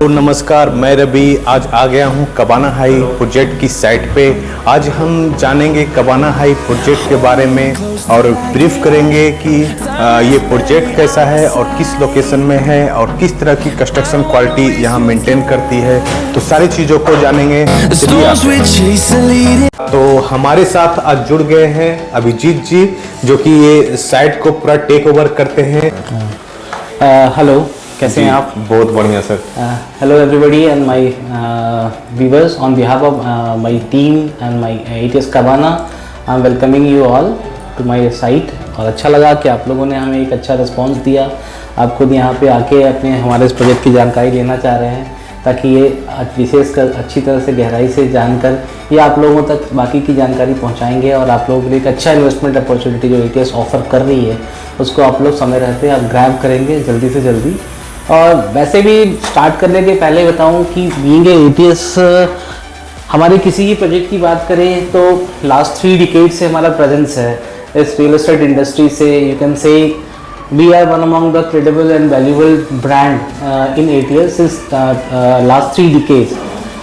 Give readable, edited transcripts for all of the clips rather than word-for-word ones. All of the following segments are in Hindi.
तो नमस्कार, मैं रवि आज आ गया हूं कबाना हाई प्रोजेक्ट की साइट पे। आज हम जानेंगे कबाना हाई प्रोजेक्ट के बारे में और ब्रीफ करेंगे कि ये प्रोजेक्ट कैसा है और किस लोकेशन में है और किस तरह की कंस्ट्रक्शन क्वालिटी यहां मेंटेन करती है, तो सारी चीज़ों को जानेंगे। तो हमारे साथ आज जुड़ गए हैं अभिजीत जी, जो कि ये साइट को पूरा टेक ओवर करते हैं। हेलो, कैसे हैं आप? बहुत बढ़िया sir. Hello everybody and my viewers, on behalf of my team and my ATS कबाना, I am welcoming you all to my site. और अच्छा लगा कि आप लोगों ने हमें एक अच्छा रिस्पांस दिया। आप खुद यहाँ पे आके अपने हमारे इस प्रोजेक्ट की जानकारी लेना चाह रहे हैं, ताकि ये विशेष कर अच्छी तरह से गहराई से जानकर ये आप लोगों तक बाकी की जानकारी पहुँचाएंगे और आप लोगों के लिए एक अच्छा इन्वेस्टमेंट अपॉर्चुनिटी जो ATS ऑफ़र कर रही है उसको आप लोग समय रहते आप ग्रैब करेंगे जल्दी से जल्दी। और वैसे भी स्टार्ट करने के पहले बताऊं कि बीइंग ATS हमारे किसी भी प्रोजेक्ट की बात करें तो लास्ट 3 डिकेड से हमारा प्रेजेंस है इस रियल एस्टेट इंडस्ट्री से। You can say we are one among the credible and valuable brand in ATS since last 3 decades.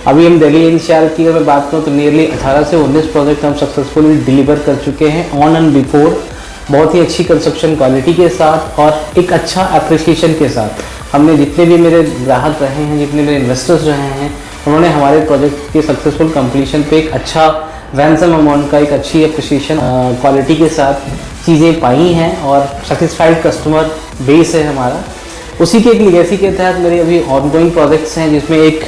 अभी हम दिल्ली NCR की अगर बात करूँ तो नियरली 18 से 19 प्रोजेक्ट हम सक्सेसफुली डिलीवर कर चुके हैं ऑन एंड बिफोर, बहुत ही अच्छी कंस्ट्रक्शन क्वालिटी के साथ और एक अच्छा अप्रिसिएशन के साथ। हमने जितने भी मेरे ग्राहक रहे हैं, जितने मेरे इन्वेस्टर्स रहे हैं, उन्होंने हमारे प्रोजेक्ट के सक्सेसफुल कंप्लीशन पे एक अच्छा रैंसम अमाउंट का एक अच्छी अप्रिसिएशन क्वालिटी के साथ चीज़ें पाई हैं और सेटिस्फाइड कस्टमर बेस है हमारा। उसी के एक लीगेसी के तहत मेरे अभी ऑनगोइंग प्रोजेक्ट्स हैं, जिसमें एक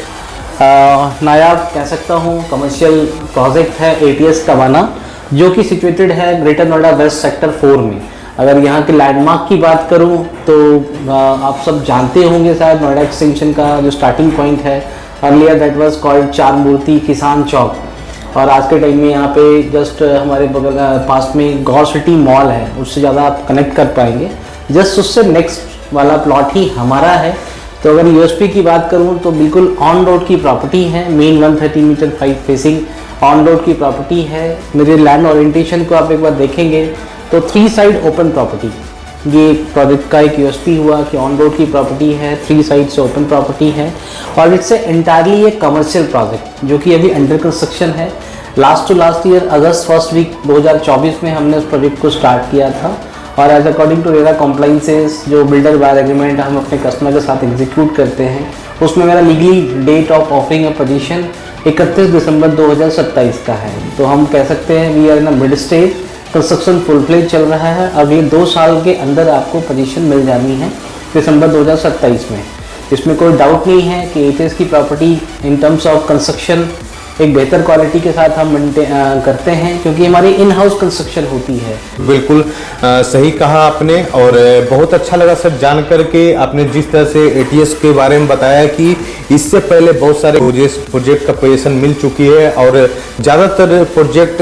नायाब कह सकता हूँ कमर्शियल प्रोजेक्ट है ATS कबाना, जो कि सिचुएटेड है ग्रेटर नोएडा वेस्ट सेक्टर 4 में। अगर यहाँ के लैंडमार्क की बात करूँ तो आप सब जानते होंगे शायद नोएडा एक्सटेंशन का जो स्टार्टिंग पॉइंट है, अर्लियर दैट वाज कॉल्ड चार मूर्ति किसान चौक, और आज के टाइम में यहाँ पे जस्ट हमारे बगल पास में गौर सिटी मॉल है, उससे ज़्यादा आप कनेक्ट कर पाएंगे। जस्ट उससे नेक्स्ट वाला प्लॉट ही हमारा है। तो अगर USP की बात करूँ तो बिल्कुल ऑन रोड की प्रॉपर्टी है, main 130 metre 5 facing on road की प्रॉपर्टी है। मेरे लैंड ओरिएंटेशन को आप एक बार देखेंगे तो 3 साइड ओपन प्रॉपर्टी, ये प्रोजेक्ट का एक USP हुआ कि ऑन रोड की प्रॉपर्टी है, 3 साइड से ओपन प्रॉपर्टी है और इट्स एंटायरली एक कमर्शियल प्रोजेक्ट जो कि अभी अंडर कंस्ट्रक्शन है। Last to last year August first week 2024 में हमने उस प्रोजेक्ट को स्टार्ट किया था और एज अकॉर्डिंग टू रेरा कॉम्प्लाइंसेस जो बिल्डर बायर एग्रीमेंट हम अपने कस्टमर के साथ एग्जीक्यूट करते हैं, उसमें मेरा legally date of offering a position 31 दिसंबर 2027 का है। तो हम कह सकते हैं we are in mid stage, construction full fledge चल रहा है। अब ये 2 साल के अंदर आपको पोजीशन मिल जानी है दिसंबर 2027 में। इसमें कोई डाउट नहीं है कि ATS की property in terms of construction एक बेहतर क्वालिटी के साथ हम करते हैं, क्योंकि हमारी इन हाउस कंस्ट्रक्शन होती है। बिल्कुल सही कहा आपने और बहुत अच्छा लगा सर जान करके। आपने जिस तरह से ATS के बारे में बताया कि इससे पहले बहुत सारे प्रोजेक्ट का पोजीशन मिल चुकी है और ज़्यादातर प्रोजेक्ट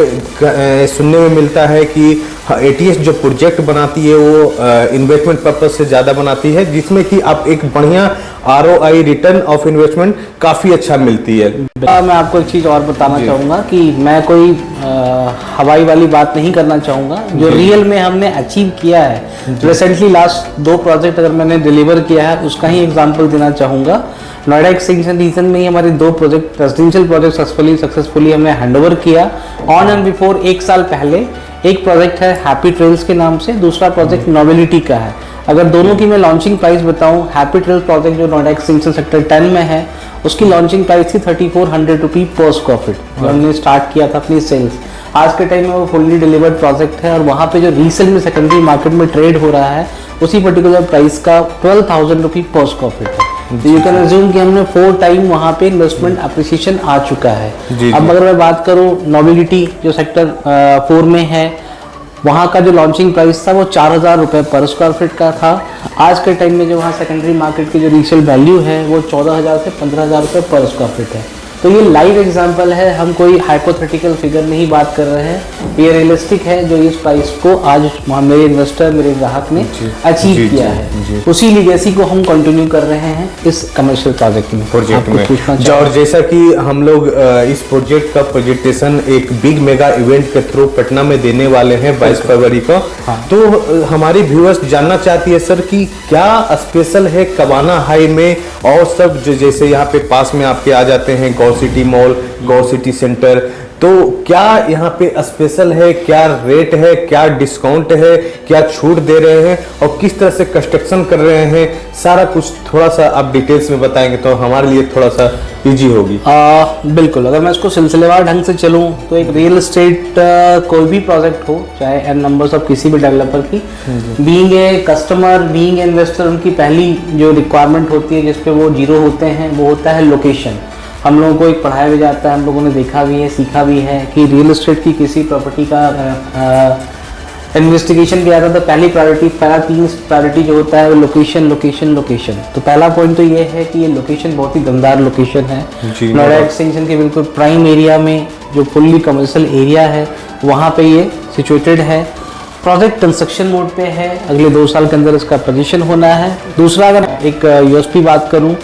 सुनने में मिलता है कि ATS जो प्रोजेक्ट बनाती है वो इन्वेस्टमेंट पर्पज से ज़्यादा बनाती है, जिसमें कि आप एक बढ़िया ROI रिटर्न ऑफ इन्वेस्टमेंट काफ़ी अच्छा मिलती है। मैं आपको एक चीज़ और बताना चाहूँगा कि मैं कोई हवाई वाली बात नहीं करना चाहूँगा। जो रियल में हमने अचीव किया है, रिसेंटली लास्ट 2 प्रोजेक्ट अगर मैंने डिलीवर किया है उसका ही एग्जांपल देना चाहूँगा। नोएडा एक्सटेंशन रीजन में ही हमारे 2 प्रोजेक्ट रेजिडेंशियल प्रोजेक्ट सक्सेसफुली हमने हैंडओवर किया ऑन एंड बिफोर 1 साल पहले। एक प्रोजेक्ट है हैप्पी ट्रेल्स के नाम से, दूसरा प्रोजेक्ट नोबिलिटी का है। अगर दोनों की मैं लॉन्चिंग प्राइस बताऊं, हैप्पी ट्रेल्स प्रोजेक्ट जो नोएडा एक्सटेंशन सेक्टर 10 में है, उसकी लॉन्चिंग प्राइस थी 3400 रुपी पर स्क्वायर फीट, जो हमने स्टार्ट किया था अपनी सेल्स। आज के टाइम में वो फुल्ली डिलीवर्ड प्रोजेक्ट है और वहाँ पे जो रीसेल में सेकेंडरी मार्केट में ट्रेड हो रहा है उसी पर्टिकुलर प्राइस का 12,000 रुपी पर स्क्वायर फीट है। तो यू कैन अज्यूम कि हमने 4 टाइम वहाँ पे इन्वेस्टमेंट अप्रिसिएशन आ चुका है। अब अगर मैं बात करूँ नोबिलिटी जो सेक्टर 4 में है, वहाँ का जो लॉन्चिंग प्राइस था वो 4,000 रुपये पर स्क्वायर फीट का था। आज के टाइम में जो वहाँ सेकेंडरी मार्केट की जो रीसेल वैल्यू है वो 14,000 से 15,000 रुपये पर स्क्वायर फीट है। तो ये लाइव एग्जांपल है, हम कोई हाइपोथेटिकल फिगर नहीं बात कर रहे हैं, ये रियलिस्टिक है जो इस प्राइस को आज मेरे इन्वेस्टर, मेरे ग्राहक ने अचीव किया है। उसी लीगेसी को हम कंटिन्यू कर रहे हैं इस कमर्शियल प्रोजेक्ट में। और जैसा कि हम लोग इस प्रोजेक्ट का प्रेजेंटेशन एक बिग मेगा इवेंट के थ्रू पटना में देने वाले हैं 22 फरवरी को। तो हमारी व्यूअर्स जानना चाहती है सर कि क्या स्पेशल है कबाना हाई में, और सब जो जैसे यहाँ पे पास में आपके आ जाते हैं गौ सिटी मॉल, गौ सिटी सेंटर, तो क्या यहाँ पे स्पेशल है, क्या रेट है, क्या डिस्काउंट है, क्या छूट दे रहे हैं और किस तरह से कंस्ट्रक्शन कर रहे हैं, सारा कुछ थोड़ा सा आप डिटेल्स में बताएंगे तो हमारे लिए थोड़ा सा इजी होगी। बिल्कुल, अगर मैं इसको सिलसिलेवार ढंग से चलूँ तो एक रियल एस्टेट कोई भी प्रोजेक्ट हो, चाहे एन नंबर्स ऑफ किसी भी डेवलपर की, being a customer, being investor, उनकी पहली जो रिक्वायरमेंट होती है जिसपे वो जीरो होते हैं वो होता है लोकेशन। हम लोगों को एक पढ़ाया भी जाता है, हम लोगों ने देखा भी है, सीखा भी है कि रियल एस्टेट की किसी प्रॉपर्टी का इन्वेस्टिगेशन किया जाता है तो पहली प्रायोरिटी, पहला 3 प्रायोरिटी जो होता है वो लोकेशन लोकेशन लोकेशन। तो पहला पॉइंट तो ये है कि ये लोकेशन बहुत ही दमदार लोकेशन है, नोएडा एक्सटेंशन के बिल्कुल प्राइम एरिया में, जो फुल्ली कमर्शियल एरिया है वहाँ पे ये सिचुएटेड है। प्रोजेक्ट कंस्ट्रक्शन मोड पे है, अगले 2 साल के अंदर इसका पोजीशन होना है। दूसरा, अगर एक यूएसपी बात करूँ,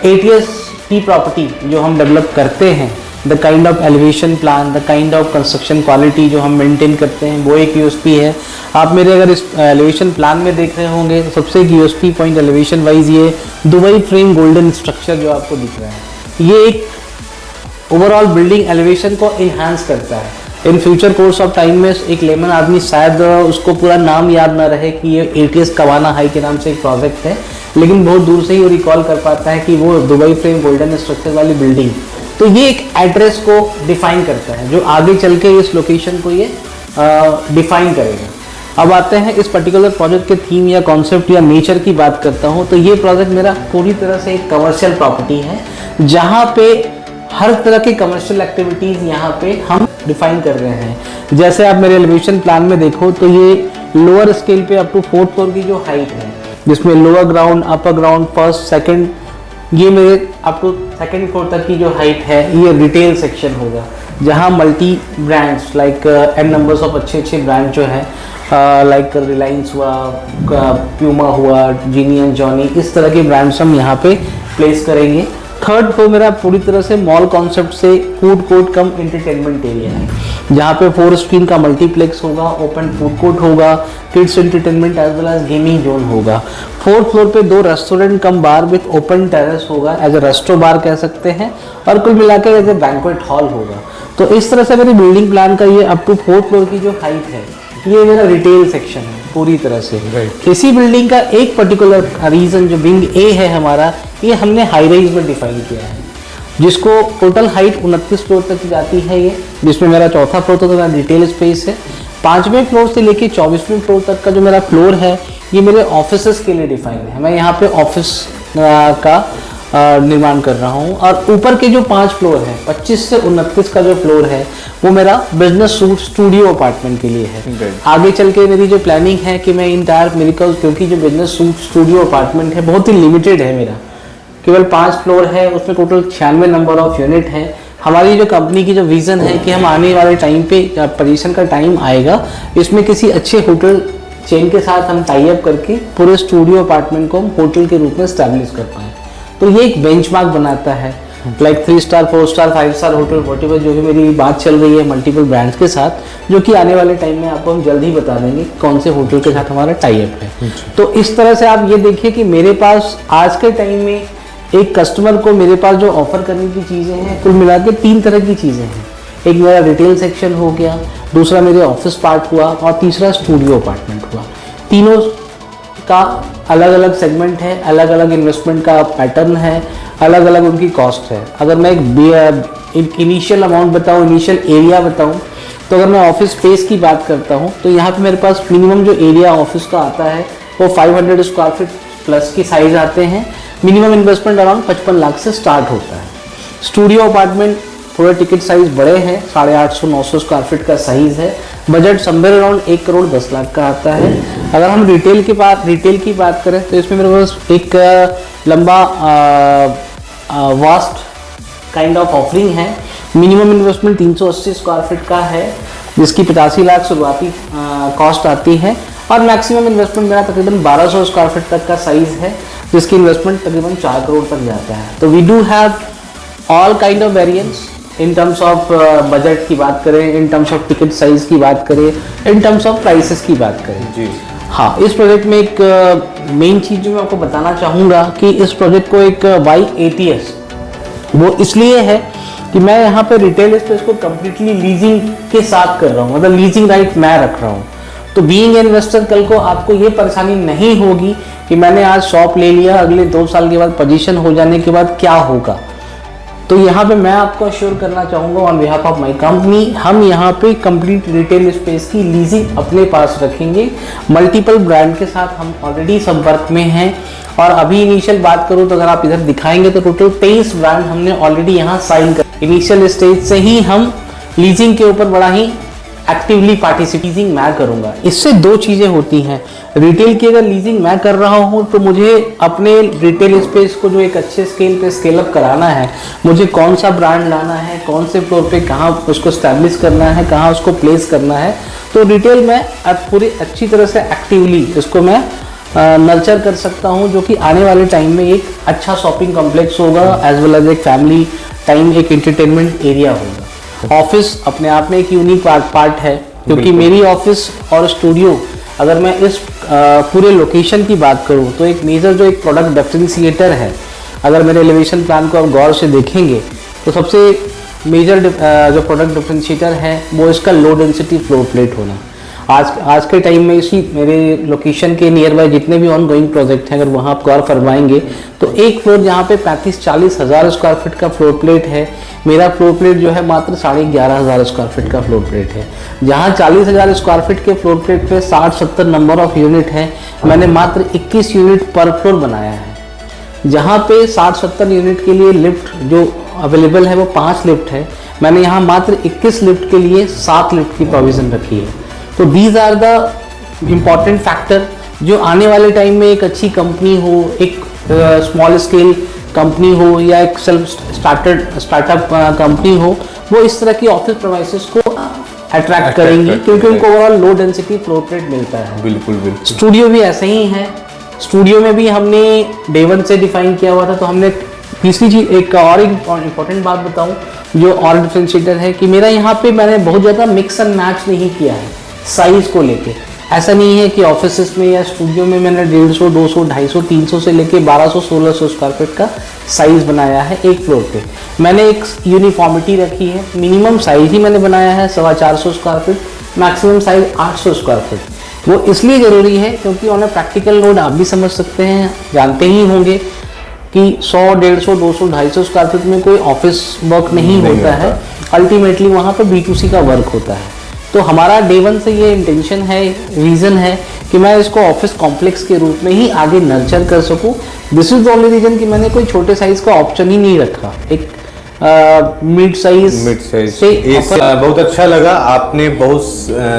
एटीएस की प्रॉपर्टी जो हम डेवलप करते हैं, the kind of elevation plan, the kind of construction quality जो हम मेंटेन करते हैं, वो एक यूएसपी है। आप मेरे अगर इस एलिवेशन प्लान में देख रहे होंगे तो सबसे एक यूएसपी पॉइंट एलिवेशन वाइज ये दुबई फ्रेम गोल्डन स्ट्रक्चर जो आपको दिख रहा है, ये एक ओवरऑल बिल्डिंग एलिवेशन को इन्हांस करता है। In future course of time में एक लेमन आदमी शायद उसको पूरा नाम याद ना रहे कि ये एटीएस कबाना हाई के नाम से एक प्रोजेक्ट है, लेकिन बहुत दूर से ही वो रिकॉल कर पाता है कि वो दुबई फ्रेम गोल्डन स्ट्रक्चर वाली बिल्डिंग। तो ये एक एड्रेस को डिफाइन करता है जो आगे चल के इस लोकेशन को ये डिफाइन करेगा। अब आते हैं इस पर्टिकुलर प्रोजेक्ट के थीम या कॉन्सेप्ट या नेचर की बात करता हूँ, तो ये प्रोजेक्ट मेरा पूरी तरह से एक कमर्शियल प्रॉपर्टी है जहाँ पे हर तरह की कमर्शियल एक्टिविटीज़ यहाँ पे हम डिफाइन कर रहे हैं। जैसे आप मेरे एलिवेशन प्लान में देखो तो ये लोअर स्केल पे अप टू 4th फ्लोर की जो हाइट है, जिसमें lower ground, upper ground, first, second, ये मेरे अप टू 2nd फ्लोर तक की जो हाइट है ये रिटेल सेक्शन होगा, जहाँ multi brands like an numbers of अच्छे ब्रांड जो है लाइक रिलायंस हुआ, प्यूमा हुआ, जीनियन, जॉनी, इस तरह के ब्रांड्स हम यहाँ पे प्लेस करेंगे। 3rd फ्लोर मेरा पूरी तरह से मॉल कॉन्सेप्ट से food court cum entertainment area है, जहाँ पे 4 स्क्रीन का मल्टीप्लेक्स होगा, ओपन फूड कोर्ट होगा, kids entertainment as well as gaming zone होगा। 4th फ्लोर पे 2 restaurant cum bar with open terrace होगा, एज ए रेस्टो बार कह सकते हैं, और कुल मिलाकर एज ए बैंक्वेट हॉल होगा। तो इस तरह से मेरी बिल्डिंग प्लान का ये अप टू 4th फ्लोर की जो हाइट है ये मेरा रिटेल सेक्शन है पूरी तरह से। इसी बिल्डिंग का एक पर्टिकुलर रीजन जो विंग ए है हमारा, ये हमने हाई राइज में डिफाइन किया है, जिसको टोटल हाइट 29 फ्लोर तक जाती है ये, जिसमें मेरा 4था फ्लोर तक मेरा रिटेल स्पेस है। 5वें फ्लोर से लेके 24वें फ्लोर तक का जो मेरा फ्लोर है ये मेरे ऑफिसेस के लिए डिफाइन है। मैं यहाँ पे ऑफिस का निर्माण कर रहा हूँ, और ऊपर के जो 5 फ्लोर है, 25 से 29 का जो फ्लोर है वो मेरा बिजनेस सूट स्टूडियो अपार्टमेंट के लिए है। आगे चल के मेरी जो प्लानिंग है कि मैं इंटायर मेरी, क्योंकि जो बिजनेस सूट स्टूडियो अपार्टमेंट है बहुत ही लिमिटेड है, मेरा केवल 5 फ्लोर है, उसमें टोटल 96 नंबर ऑफ यूनिट है। हमारी जो कंपनी की जो विज़न है कि हम आने वाले टाइम पे जब पोजीशन का टाइम आएगा, इसमें किसी अच्छे होटल चेन के साथ हम टाई अप करके पूरे स्टूडियो अपार्टमेंट को हम होटल के रूप में स्टैब्लिश कर पाएँ। तो ये एक बेंचमार्क बनाता है, like 3 star, 4 star, 5 star hotel, whatever जो भी मेरी बात चल रही है मल्टीपल ब्रांड्स के साथ, जो कि आने वाले टाइम में आपको हम जल्द ही बता देंगे कौन से होटल के साथ हमारा टाई अप है। तो इस तरह से आप ये देखिए कि मेरे पास आज के टाइम में एक कस्टमर को मेरे पास जो ऑफर करने की चीज़ें हैं, कुल मिला के 3 तरह की चीज़ें हैं। एक मेरा रिटेल सेक्शन हो गया, दूसरा मेरे ऑफिस पार्ट हुआ, और तीसरा स्टूडियो अपार्टमेंट हुआ। तीनों का अलग अलग सेगमेंट है, अलग अलग इन्वेस्टमेंट का पैटर्न है, अलग अलग उनकी कॉस्ट है। अगर मैं एक इनिशियल अमाउंट बताऊं, इनिशियल एरिया बताऊं, तो अगर मैं ऑफिस स्पेस की बात करता हूं तो यहाँ पे मेरे पास मिनिमम जो एरिया ऑफिस का आता है वो 500 स्क्वायर फीट प्लस की साइज आते हैं। मिनिमम इन्वेस्टमेंट अराउंड 55 लाख से स्टार्ट होता है। स्टूडियो अपार्टमेंट थोड़े टिकट साइज बड़े हैं, 850-900 स्क्वायर फीट का साइज है, budget somewhere around 1 crore 10 lakh का आता है। अगर हम रिटेल की बात करें तो इसमें मेरे पास एक लंबा वास्ट काइंड ऑफ ऑफरिंग है। मिनिमम इन्वेस्टमेंट 380 स्क्वायर फीट का है, जिसकी 85 लाख शुरुआती कॉस्ट आती है, और मैक्सिमम इन्वेस्टमेंट मेरा तकरीबन 1200 स्क्वायर फीट तक का साइज़ है, जिसकी इन्वेस्टमेंट तकरीबन 4 करोड़ तक जाता है। तो we do have all kind of variants in terms of budget की बात करें, in terms of ticket size की बात करें, इन टर्म्स ऑफ प्राइसेस की बात करें जी। हाँ, इस प्रोजेक्ट में एक मेन चीज़ जो मैं आपको बताना चाहूँगा कि इस प्रोजेक्ट को एक वाई ATS वो इसलिए है कि मैं यहाँ पे रिटेल स्पेस को कम्प्लीटली लीजिंग के साथ कर रहा हूँ, मतलब लीजिंग राइट मैं रख रहा हूँ। तो बीइंग इन्वेस्टर कल को आपको ये परेशानी नहीं होगी कि मैंने आज शॉप ले लिया, अगले 2 साल के बाद पोजीशन हो जाने के बाद क्या होगा। तो यहाँ पे मैं आपको अश्योर करना चाहूँगा on behalf of my company, हम यहाँ पे कंप्लीट रिटेल स्पेस की लीजिंग अपने पास रखेंगे। मल्टीपल ब्रांड के साथ हम ऑलरेडी संपर्क में हैं, और अभी इनिशियल बात करूँ तो अगर आप इधर दिखाएंगे तो टोटल 23 ब्रांड हमने ऑलरेडी यहाँ साइन कर। इनिशियल स्टेज से ही हम लीजिंग के ऊपर बड़ा ही एक्टिवली पार्टिसिपेटिंग मैं करूंगा। इससे 2 चीज़ें होती हैं। रिटेल की अगर लीजिंग मैं कर रहा हूं तो मुझे अपने रिटेल स्पेस को जो एक अच्छे स्केल पे स्केल अप कराना है, मुझे कौन सा ब्रांड लाना है, कौन से फ्लोर पे कहाँ उसको स्टैब्लिश करना है, कहाँ उसको प्लेस करना है, तो रिटेल में अब पूरी अच्छी तरह से एक्टिवली इसको मैं नर्चर कर सकता हूँ, जो कि आने वाले टाइम में एक अच्छा शॉपिंग कॉम्प्लेक्स होगा, एज वेल एज एक फैमिली टाइम, एक एंटरटेनमेंट एरिया होगा। ऑफिस अपने आप में एक यूनिक पार्ट है, क्योंकि मेरी ऑफिस और स्टूडियो, अगर मैं इस पूरे लोकेशन की बात करूं तो एक मेजर जो एक प्रोडक्ट डिफरेंशिएटर है, अगर मेरे एलिवेशन प्लान को आप गौर से देखेंगे तो सबसे मेजर जो प्रोडक्ट डिफरेंशिएटर है वो इसका लो डेंसिटी फ्लोर प्लेट होना। आज के टाइम में इसी मेरे लोकेशन के नियर बाय जितने भी ऑन गोइंग प्रोजेक्ट हैं, अगर वहाँ आप गौर फरमाएंगे तो एक फ्लोर जहाँ पे 35-40 हज़ार स्क्वायर फीट का फ्लोर प्लेट है, मेरा फ्लोर प्लेट जो है मात्र 11,500 स्क्वायर फीट का फ्लोर प्लेट है। जहाँ 40,000 स्क्वायर फीट के फ्लोर प्लेट पे 60-70 नंबर ऑफ यूनिट है, मैंने मात्र 21 यूनिट पर फ्लोर बनाया है। जहाँ पे 60-70 यूनिट के लिए लिफ्ट जो अवेलेबल है वो 5 लिफ्ट है, मैंने यहाँ मात्र 21 लिफ्ट के लिए 7 लिफ्ट की प्रोविज़न रखी है। तो these are the important factor जो आने वाले टाइम में एक अच्छी कंपनी हो, एक स्मॉल स्केल कंपनी हो या एक सेल्फ स्टार्टअप कंपनी हो, वो इस तरह की ऑफिस प्रेमाइसेस को अट्रैक्ट करेंगी, क्योंकि उनको overall low density floor plate मिलता है। बिल्कुल बिल्कुल। स्टूडियो भी ऐसे ही है। स्टूडियो में भी हमने डे 1 से डिफाइन किया हुआ था। तो हमने तीसरी चीज एक इम्पॉर्टेंट बात बताऊं जो और डिफरेंशिएटर है कि मेरा यहाँ पे मैंने बहुत ज़्यादा मिक्स एंड मैच नहीं किया है साइज को लेके। ऐसा नहीं है कि ऑफिस में या स्टूडियो में मैंने 150, 200, 250, 300 से लेके 1200, 1600 स्क्वायर फीट का साइज बनाया है एक फ्लोर पे। मैंने एक यूनिफॉर्मिटी रखी है, मिनिमम साइज ही मैंने बनाया है 450 square feet, maximum size 800 square feet. वो इसलिए ज़रूरी है क्योंकि ऑन प्रैक्टिकल लोड आप भी समझ सकते हैं, जानते ही होंगे कि 100, 150, 200, 250 स्क्वायर फीट में कोई ऑफिस वर्क नहीं होता है। अल्टीमेटली वहाँ पर B2C का वर्क होता है। तो हमारा डे 1 से ये इंटेंशन है, रीज़न है कि मैं इसको ऑफिस कॉम्प्लेक्स के रूप में ही आगे नर्चर कर सकूं। This is the only reason कि मैंने कोई छोटे साइज का ऑप्शन ही नहीं रखा, एक मिड साइज से। बहुत अच्छा लगा, आपने बहुत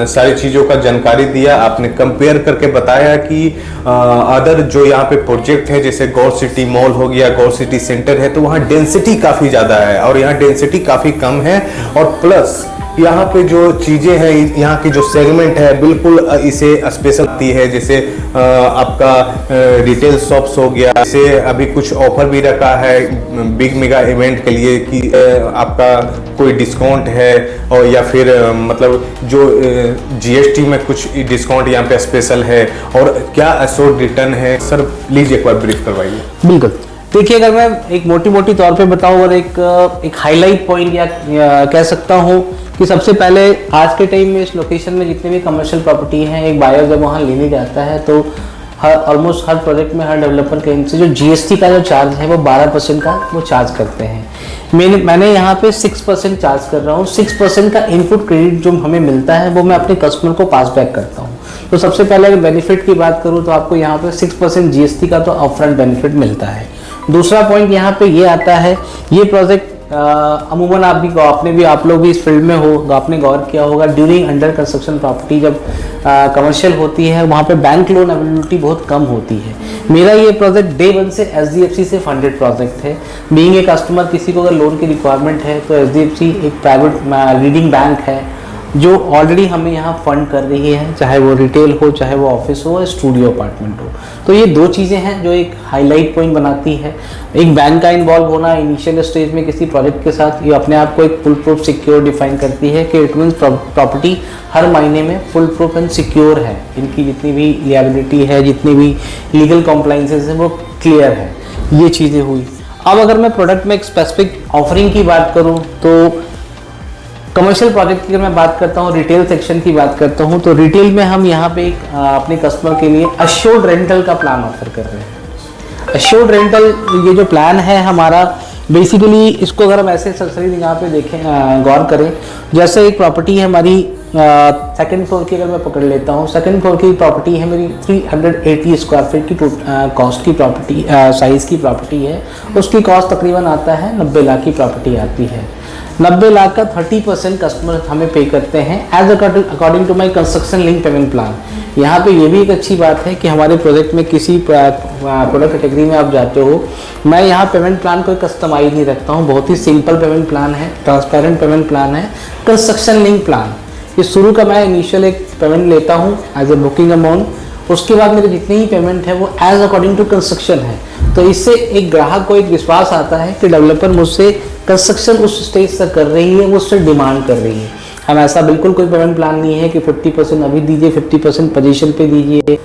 सारी चीज़ों का जानकारी दिया, आपने कंपेयर करके बताया कि अदर जो यहाँ पे प्रोजेक्ट है जैसे गौर सिटी मॉल हो गया, गौर सिटी सेंटर है, तो वहाँ डेंसिटी काफ़ी ज़्यादा है और यहाँ डेंसिटी काफ़ी कम है। और प्लस यहाँ पे जो चीज़ें हैं, यहाँ की जो सेगमेंट है बिल्कुल इसे स्पेशल आती है। जैसे आपका रिटेल शॉप्स हो गया, जैसे अभी कुछ ऑफर भी रखा है बिग मेगा इवेंट के लिए कि आपका कोई डिस्काउंट है, और या फिर मतलब जो GST में कुछ डिस्काउंट यहाँ पे स्पेशल है, और क्या असोर्ड रिटर्न है। सर प्लीज़ एक बार ब्रीफ करवाइए। बिल्कुल। देखिए, अगर मैं एक मोटी तौर पे बताऊं और एक हाईलाइट पॉइंट या कह सकता हूं कि सबसे पहले आज के टाइम में इस लोकेशन में जितने भी कमर्शियल प्रॉपर्टी हैं, एक बायर जब वहाँ लेने जाता है तो ऑलमोस्ट हर प्रोजेक्ट में हर डेवलपर के इनसे जो GST का जो चार्ज है वो 12% का वो चार्ज करते हैं। मैंने यहाँ पे 6% चार्ज कर रहा हूँ। 6% का इनपुट क्रेडिट जो हमें मिलता है वो मैं अपने कस्टमर को पास बैक करता हूँ। तो सबसे पहले अगर बेनिफिट की बात करूँ तो आपको यहाँ पे 6% GST का तो अपफ्रंट बेनिफिट मिलता है। दूसरा पॉइंट यहाँ पे ये आता है, ये प्रोजेक्ट अमूमन आप लोग भी इस फील्ड में हो तो आपने गौर किया होगा, ड्यूरिंग अंडर कंस्ट्रक्शन प्रॉपर्टी जब कमर्शियल होती है वहाँ पे बैंक लोन अवेलेबिलिटी बहुत कम होती है। मेरा ये प्रोजेक्ट डे 1 से एचडीएफसी से फंडेड प्रोजेक्ट है। बीइंग ए कस्टमर, किसी को अगर लोन की रिक्वायरमेंट है तो एचडीएफसी एक प्राइवेट लीडिंग बैंक है जो ऑलरेडी हमें यहाँ फंड कर रही है, चाहे वो रिटेल हो, चाहे वो ऑफिस हो, स्टूडियो अपार्टमेंट हो। तो ये दो चीज़ें हैं जो एक हाईलाइट पॉइंट बनाती है। एक बैंक का इन्वॉल्व होना इनिशियल स्टेज में किसी प्रोजेक्ट के साथ, ये अपने आप को एक फुल प्रूफ सिक्योर डिफाइन करती है कि इट मीन्स प्रॉपर्टी हर महीने में फुल प्रूफ एंड सिक्योर है, इनकी जितनी भी लिएबिलिटी है, जितनी भी लीगल कॉम्प्लाइंसेस है वो क्लियर है। ये चीज़ें हुई। अब अगर मैं प्रोडक्ट में एक स्पेसिफिक ऑफरिंग की बात करूँ तो कमर्शियल प्रोजेक्ट की अगर मैं बात करता हूँ, रिटेल सेक्शन की बात करता हूँ, तो रिटेल में हम यहाँ पे एक अपने कस्टमर के लिए अश्योर्ड रेंटल का प्लान ऑफर कर रहे हैं। अश्योर्ड रेंटल ये जो प्लान है हमारा, बेसिकली इसको अगर हम ऐसे सरसरी निगाह पे देखें, गौर करें, जैसे एक प्रॉपर्टी है हमारी सेकंड फ्लोर की, अगर मैं पकड़ लेता हूँ, सेकंड फ्लोर की प्रॉपर्टी है मेरी 380 स्क्वायर फीट की कॉस्ट की प्रॉपर्टी, साइज़ की प्रॉपर्टी है। उसकी कॉस्ट तकरीबन आता है 90 लाख की प्रॉपर्टी आती है। 90 लाख का 30% कस्टमर हमें पे करते हैं as according to my construction link payment plan. यहाँ पे ये भी एक अच्छी बात है कि हमारे प्रोजेक्ट में किसी प्रोडक्ट कैटेगरी में आप जाते हो, मैं यहाँ पेमेंट प्लान कोई कस्टमाइज नहीं रखता हूँ, बहुत ही सिंपल पेमेंट प्लान है, ट्रांसपेरेंट पेमेंट प्लान है, कंस्ट्रक्शन लिंक प्लान। ये शुरू का मैं इनिशियल एक पेमेंट लेता हूँ एज ए बुकिंग अमाउंट, उसके बाद मेरे जितनी ही पेमेंट है वो एज अकॉर्डिंग टू कंस्ट्रक्शन है। तो इससे एक ग्राहक को एक विश्वास आता है कि डेवलपर मुझसे कंस्ट्रक्शन उस स्टेज तक कर रही है, मुझसे डिमांड कर रही है। हम ऐसा बिल्कुल कोई पेमेंट प्लान नहीं है कि 50% अभी दीजिए, 50% पोजीशन पे दीजिए।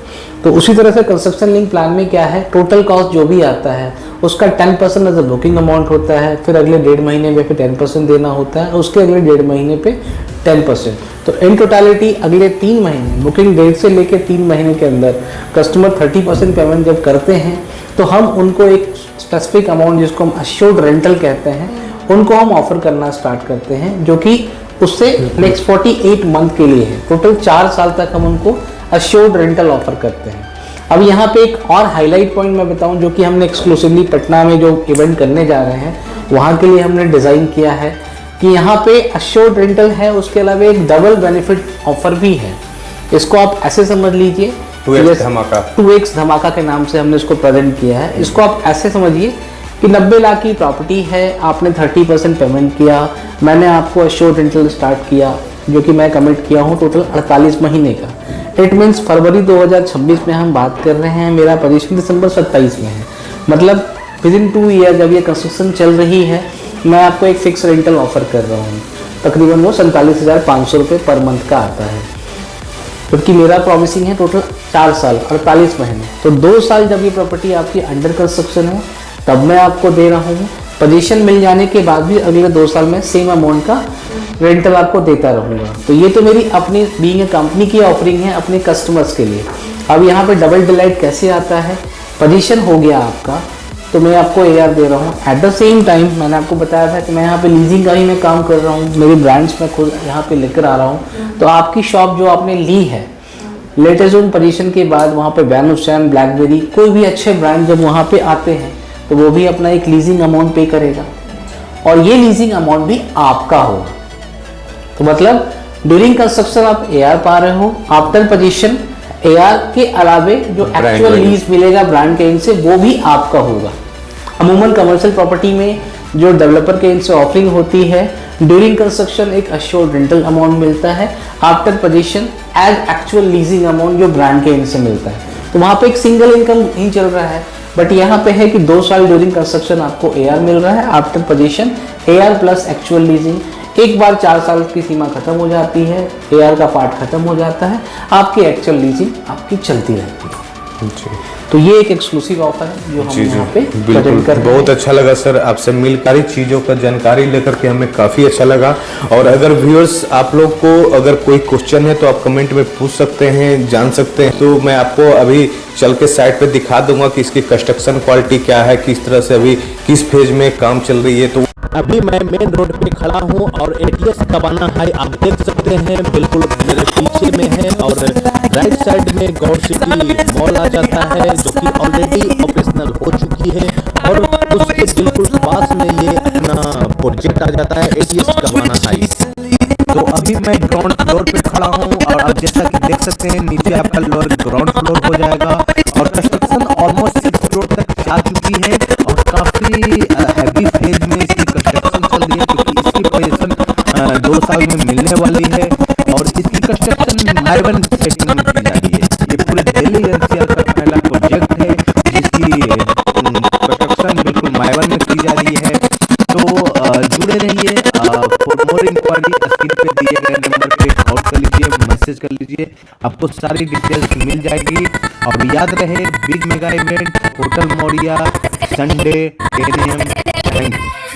तो उसी तरह से कंस्ट्रक्शन लिंक प्लान में क्या है, टोटल कॉस्ट जो भी आता है उसका 10% एज अ बुकिंग अमाउंट होता है, फिर अगले 1.5 महीने में फिर 10% देना होता है, उसके अगले 1.5 महीने पे 10%। तो इन टोटालिटी अगले 3 महीने, बुकिंग डेट से लेकर 3 महीने के अंदर कस्टमर 30% पेमेंट जब करते हैं तो हम उनको एक स्पेसिफिक अमाउंट, जिसको हम अश्योर्ड रेंटल कहते हैं, उनको हम ऑफर करना स्टार्ट करते हैं, जो कि उससे नेक्स्ट 48 मंथ के लिए है। टोटल 4 साल तक हम उनको अश्योर्ड रेंटल ऑफर करते हैं। अब यहाँ पे एक और हाईलाइट पॉइंट मैं बताऊँ, जो कि हमने एक्सक्लूसिवली पटना में जो इवेंट करने जा रहे हैं वहाँ के लिए हमने डिज़ाइन किया है कि यहाँ पे अश्योर्ड रेंटल है, उसके अलावा एक डबल बेनिफिट ऑफर भी है। इसको आप ऐसे समझ लीजिए, 2x धमाका के नाम से हमने इसको प्रेजेंट किया है। इसको आप ऐसे समझिए कि 90 लाख की प्रॉपर्टी है, आपने 30% पेमेंट किया, मैंने आपको अश्योर्ड रेंटल स्टार्ट किया, जो कि मैं कमिट किया हूँ टोटल 48 महीने का। इट मीन्स फरवरी 2026 में हम बात कर रहे हैं, मेरा पोजीशन दिसंबर 27 में है, मतलब विद इन 2 ईयर जब ये कंस्ट्रक्शन चल रही है, मैं आपको एक फिक्स रेंटल ऑफर कर रहा हूँ। तकरीबन वो 47,500 रुपये पर मंथ का आता है, क्योंकि मेरा प्रॉमिसिंग है टोटल 4 साल 48 महीने। तो 2 साल जब ये प्रॉपर्टी आपकी अंडर कंस्ट्रक्शन है तब मैं आपको दे रहा हूँ, पोजीशन मिल जाने के बाद भी अगले 2 साल में सेम अमाउंट का रेंटल आपको देता रहूँगा। तो ये तो मेरी अपनी बीइंग ए कंपनी की ऑफरिंग है अपने कस्टमर्स के लिए। अब यहाँ पे डबल डिलाइट कैसे आता है, पोजीशन हो गया आपका तो मैं आपको AR दे रहा हूँ। एट द सेम टाइम मैंने आपको बताया था कि मैं यहाँ पे लीजिंग का ही मैं काम कर रहा हूँ, मेरी ब्रांड्स मैं खुद यहाँ पे लेकर आ रहा हूँ। तो आपकी शॉप जो आपने ली है लेटेस्ट जोन पोजीशन के बाद, वहाँ पे वैन हुसैन, ब्लैकबेरी, कोई भी अच्छे ब्रांड जब वहाँ पे आते हैं तो वो भी अपना एक लीजिंग अमाउंट पे करेगा और ये लीजिंग अमाउंट भी आपका होगा। तो मतलब ड्यूरिंग कंस्ट्रक्शन आप AR पा रहे हो, आफ्टर पोजीशन AR के अलावे जो एक्चुअल लीज मिलेगा ब्रांड के एंड से वो भी आपका होगा। अमूमन कमर्शियल प्रॉपर्टी में जो डेवलपर के एंड से ऑफरिंग होती है, ड्यूरिंग कंस्ट्रक्शन एक अश्योर्ड रेंटल अमाउंट मिलता है, after position as actual leasing amount जो ब्रांड के एंड से मिलता है। तो वहाँ पे एक सिंगल इनकम ही चल रहा है, बट यहाँ पे है कि 2 साल ड्यूरिंग कंस्ट्रक्शन आपको AR मिल रहा है, after position AR plus actual leasing. एक बार 4 साल की सीमा खत्म हो जाती है, AR का पार्ट खत्म हो जाता है, आपकी एक्चुअल लीजिंग आपकी चलती रहती है। तो ये एक एक्सक्लूसिव ऑफर है जो हम यहाँ पे प्रेजेंट कर रहे हैं। बहुत अच्छा लगा सर आपसे मिलकर, चीज़ों का जानकारी लेकर के हमें काफ़ी अच्छा लगा। और अगर व्यूअर्स आप लोग को अगर कोई क्वेश्चन है तो आप कमेंट में पूछ सकते हैं, जान सकते हैं। तो मैं आपको अभी चल के साइट पे दिखा दूंगा कि इसकी कंस्ट्रक्शन क्वालिटी क्या है, किस तरह से अभी किस फेज में काम चल रही है। तो अभी मैं मेन रोड पे खड़ा हूँ और ATS कबाना हाई आप देख सकते हैं, बिल्कुल मेरे पीछे में है। और राइट साइड में गौर सिटी मॉल आ जाता है जो कि ऑलरेडी ऑपरेशनल हो चुकी है, और उसके बिल्कुल पास में ये अपना प्रोजेक्ट आ जाता है एटीएस कबाना हाइट्स। तो अभी मैं ग्राउंड फ्लोर पे खड़ा हूँ और आप जैसा कि देख सकते हैं नीचे आपका लोअर ग्राउंड फ्लोर हो जाएगा और कंस्ट्रक्शन ऑलमोस्ट 6 फ्लोर तक जा चुकी है और काफी हैवी फेज में इसकी कंस्ट्रक्शन चल रही है क्योंकि इसकी पोजीशन 2 साल में मिलने वाली है और इसकी कंस्ट्रक्शन मार्बल सेटिंग में की जा रही है। ये पूरे दिल्ली एनसीआर का पहला प्रोजेक्ट है जिसकी कंस्ट्रक्शन बिल्कुल मार्बल में की जा रही है। तो जुड़े रहिए। फॉर मोर इंक्वायरी स्क्रीन पे दिए गए नंबर पे कॉल कर लीजिए, मैसेज कर लीजिए, आपको सारी डिटेल्स मिल जाएगी। और याद रहे big mega event hotel Maurya Sunday 10 AM। Thank you.